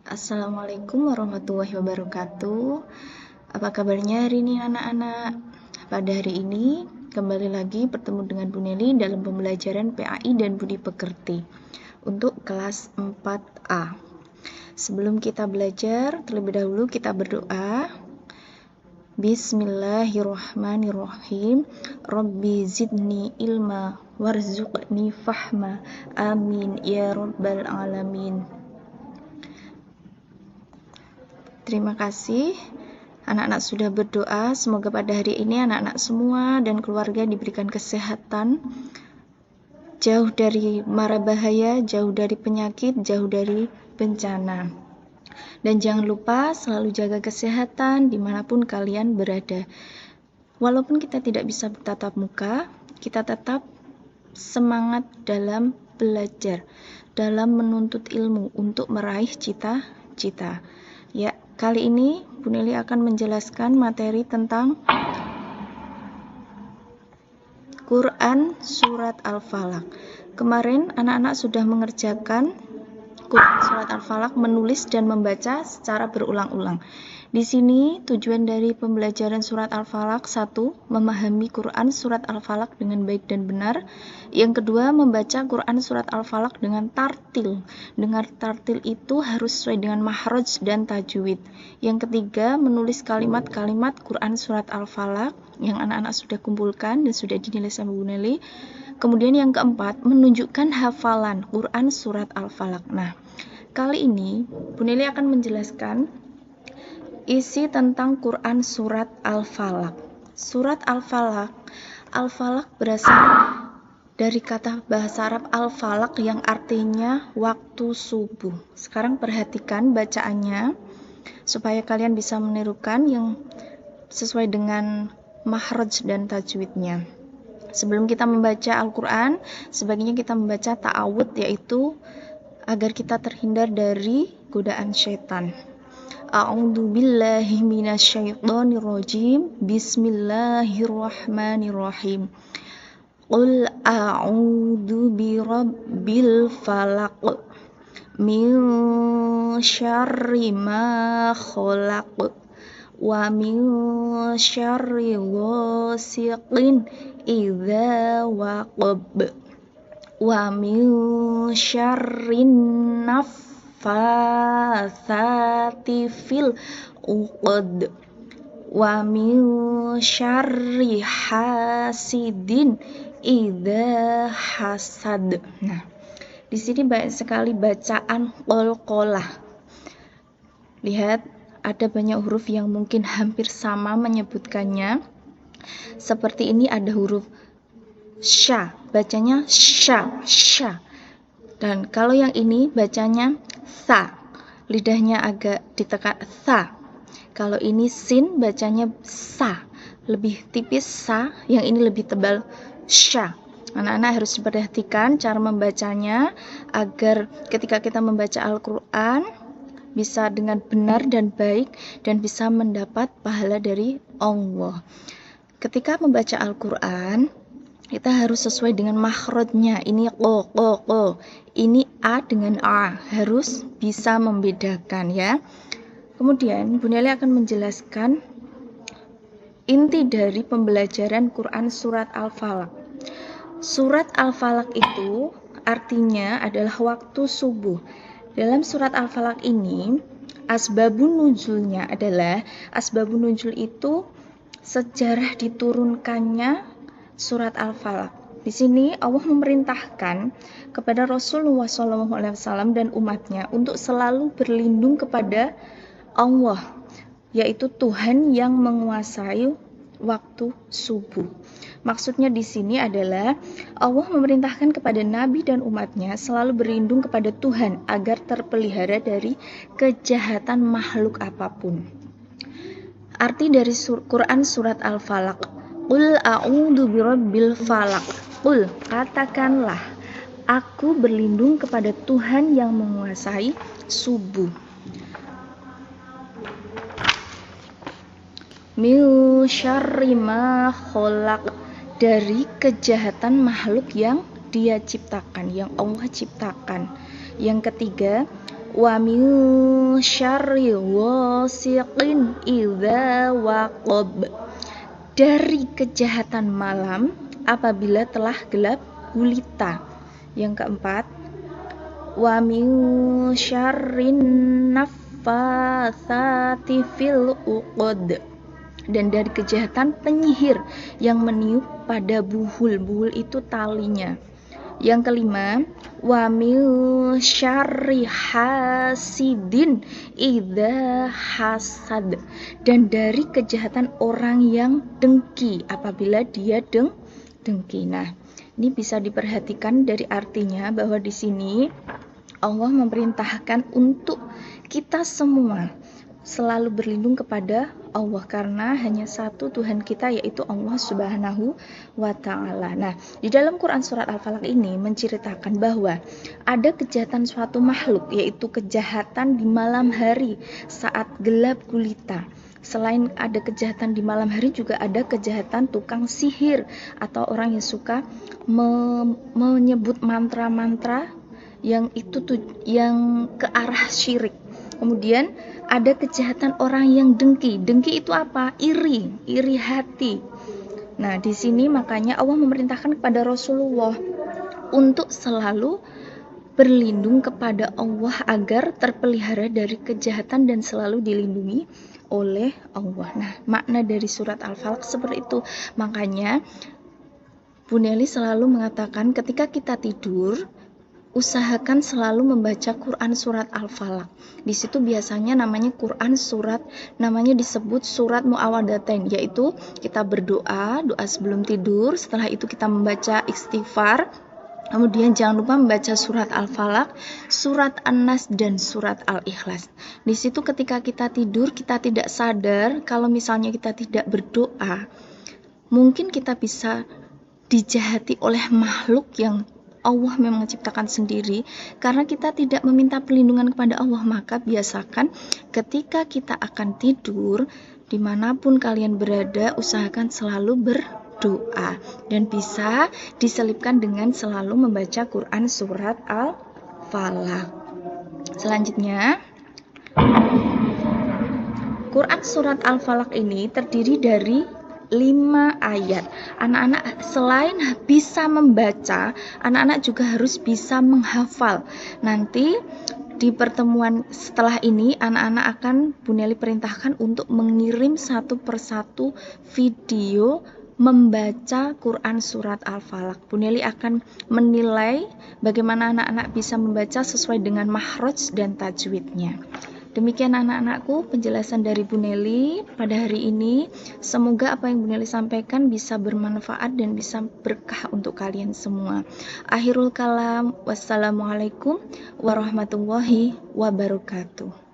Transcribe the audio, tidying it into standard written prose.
Assalamualaikum warahmatullahi wabarakatuh. Apa kabarnya hari ini anak-anak? Pada hari ini kembali lagi bertemu dengan Bu Neli dalam pembelajaran PAI dan Budi Pekerti untuk kelas 4A. Sebelum kita belajar, terlebih dahulu kita berdoa. Bismillahirrahmanirrahim. Rabbi zidni ilma warzuqni fahma. Amin ya rabbal alamin. Terima kasih anak-anak sudah berdoa. Semoga pada hari ini anak-anak semua dan keluarga diberikan kesehatan, jauh dari mara bahaya, jauh dari penyakit, jauh dari bencana. Dan jangan lupa selalu jaga kesehatan dimanapun kalian berada. Walaupun kita tidak bisa bertatap muka, kita tetap semangat dalam belajar, dalam menuntut ilmu untuk meraih cita-cita. Ya, kali ini Bu Neli akan menjelaskan materi tentang Quran Surat Al-Falaq. Kemarin anak-anak sudah mengerjakan Quran Surat Al-Falaq, menulis dan membaca secara berulang-ulang. Di sini tujuan dari pembelajaran Surat Al-Falaq: 1. Memahami Quran Surat Al-Falaq dengan baik dan benar. Yang kedua, membaca Quran Surat Al-Falaq dengan tartil. Dengar tartil itu harus sesuai dengan makhraj dan tajwid. Yang ketiga, menulis kalimat-kalimat Quran Surat Al-Falaq yang anak-anak sudah kumpulkan dan sudah dinilai sama Bu Neli. Kemudian yang keempat, menunjukkan hafalan Quran Surat Al-Falaq. Nah, kali ini Bu Neli akan menjelaskan isi tentang Quran Surat Al-Falaq. Surat Al-Falaq, Al-Falaq berasal dari kata bahasa Arab Al-Falaq yang artinya waktu subuh. Sekarang perhatikan bacaannya supaya kalian bisa menirukan yang sesuai dengan makhraj dan tajwidnya. Sebelum kita membaca Al-Quran, sebaiknya kita membaca ta'awud, yaitu agar kita terhindar dari godaan syaitan. A'udzu billahi minasyaitonir rajim. Bismillahirrahmanirrahim. Qul a'udzu birabbil falaq min syarri ma khalaq wa min syarri ghasiqin idza waqab wa min syarrin naffatsati fil 'uqad wa min syarri hasidin idza hasad. Nah, di sini banyak sekali bacaan qalqalah. Lihat, ada banyak huruf yang mungkin hampir sama menyebutkannya. Seperti ini ada huruf sya, bacanya sya, sya. Dan kalau yang ini bacanya sa, lidahnya agak ditekan sa. Kalau ini sin bacanya sa, lebih tipis sa, yang ini lebih tebal sya. Anak-anak harus diperhatikan cara membacanya agar ketika kita membaca Al-Quran bisa dengan benar dan baik dan bisa mendapat pahala dari Allah. Ketika membaca Al-Quran, kita harus sesuai dengan makhrajnya. Ini ko. Ini a dengan a. Harus bisa membedakan ya. Kemudian Bu Neli akan menjelaskan inti dari pembelajaran Quran Surat Al-Falaq. Surat Al-Falaq itu artinya adalah waktu subuh. Dalam Surat Al-Falaq ini, asbabun nuzulnya adalah, asbabun nuzul itu sejarah diturunkannya Surat Al-Falaq. Di sini Allah memerintahkan kepada Rasulullah SAW dan umatnya untuk selalu berlindung kepada Allah, yaitu Tuhan yang menguasai waktu subuh. Maksudnya di sini adalah Allah memerintahkan kepada Nabi dan umatnya selalu berlindung kepada Tuhan agar terpelihara dari kejahatan makhluk apapun. Arti dari Quran Surat Al-Falaq: Qul a'udzu birabbil falaq. Qul, katakanlah, aku berlindung kepada Tuhan yang menguasai subuh. Min syarri ma khalaq, dari kejahatan makhluk yang Dia ciptakan, yang Allah ciptakan. Yang ketiga, wa min syarri ghasiqin idza waqab. Dari kejahatan malam apabila telah gelap gulita. Yang keempat, wa min syarrin naffatsati fil uqad. Dan dari kejahatan penyihir yang meniup pada buhul. Buhul itu talinya. Yang kelima, wa min syarri hasidin idza hasad. Dan dari kejahatan orang yang dengki apabila dia dengki. Nah, ini bisa diperhatikan dari artinya bahwa di sini Allah memerintahkan untuk kita semua selalu berlindung kepada Allah karena hanya satu Tuhan kita yaitu Allah Subhanahu wa Ta'ala. Nah, di dalam Quran surat Al-Falaq ini menceritakan bahwa ada kejahatan suatu makhluk yaitu kejahatan di malam hari saat gelap gulita. Selain ada kejahatan di malam hari juga ada kejahatan tukang sihir atau orang yang suka menyebut mantra-mantra yang itu yang ke arah syirik. Kemudian ada kejahatan orang yang dengki. Dengki itu apa? Iri hati. Nah, di sini makanya Allah memerintahkan kepada Rasulullah untuk selalu berlindung kepada Allah agar terpelihara dari kejahatan dan selalu dilindungi oleh Allah. Nah, makna dari surat Al-Falaq seperti itu. Makanya Bu Nelly selalu mengatakan ketika kita tidur, usahakan selalu membaca Quran surat Al-Falaq. Di situ biasanya namanya Quran surat, namanya disebut surat Muawwadzatain, yaitu kita berdoa, doa sebelum tidur, setelah itu kita membaca istighfar, kemudian jangan lupa membaca surat Al-Falaq, surat An-Nas, dan surat Al-Ikhlas. Di situ ketika kita tidur, kita tidak sadar kalau misalnya kita tidak berdoa, mungkin kita bisa dijahati oleh makhluk yang Allah memang menciptakan sendiri karena kita tidak meminta perlindungan kepada Allah. Maka biasakan ketika kita akan tidur, dimanapun kalian berada, usahakan selalu berdoa dan bisa diselipkan dengan selalu membaca Quran surat Al-Falaq. Selanjutnya, Quran surat Al-Falaq ini terdiri dari 5 ayat. Anak-anak selain bisa membaca, anak-anak juga harus bisa menghafal. Nanti di pertemuan setelah ini anak-anak akan Bu Nelly perintahkan untuk mengirim satu persatu video membaca Quran surat Al-Falaq. Bu Nelly akan menilai bagaimana anak-anak bisa membaca sesuai dengan makhraj dan tajwidnya. Demikian anak-anakku penjelasan dari Bu Nelly pada hari ini. Semoga apa yang Bu Nelly sampaikan bisa bermanfaat dan bisa berkah untuk kalian semua. Akhirul kalam, wassalamualaikum warahmatullahi wabarakatuh.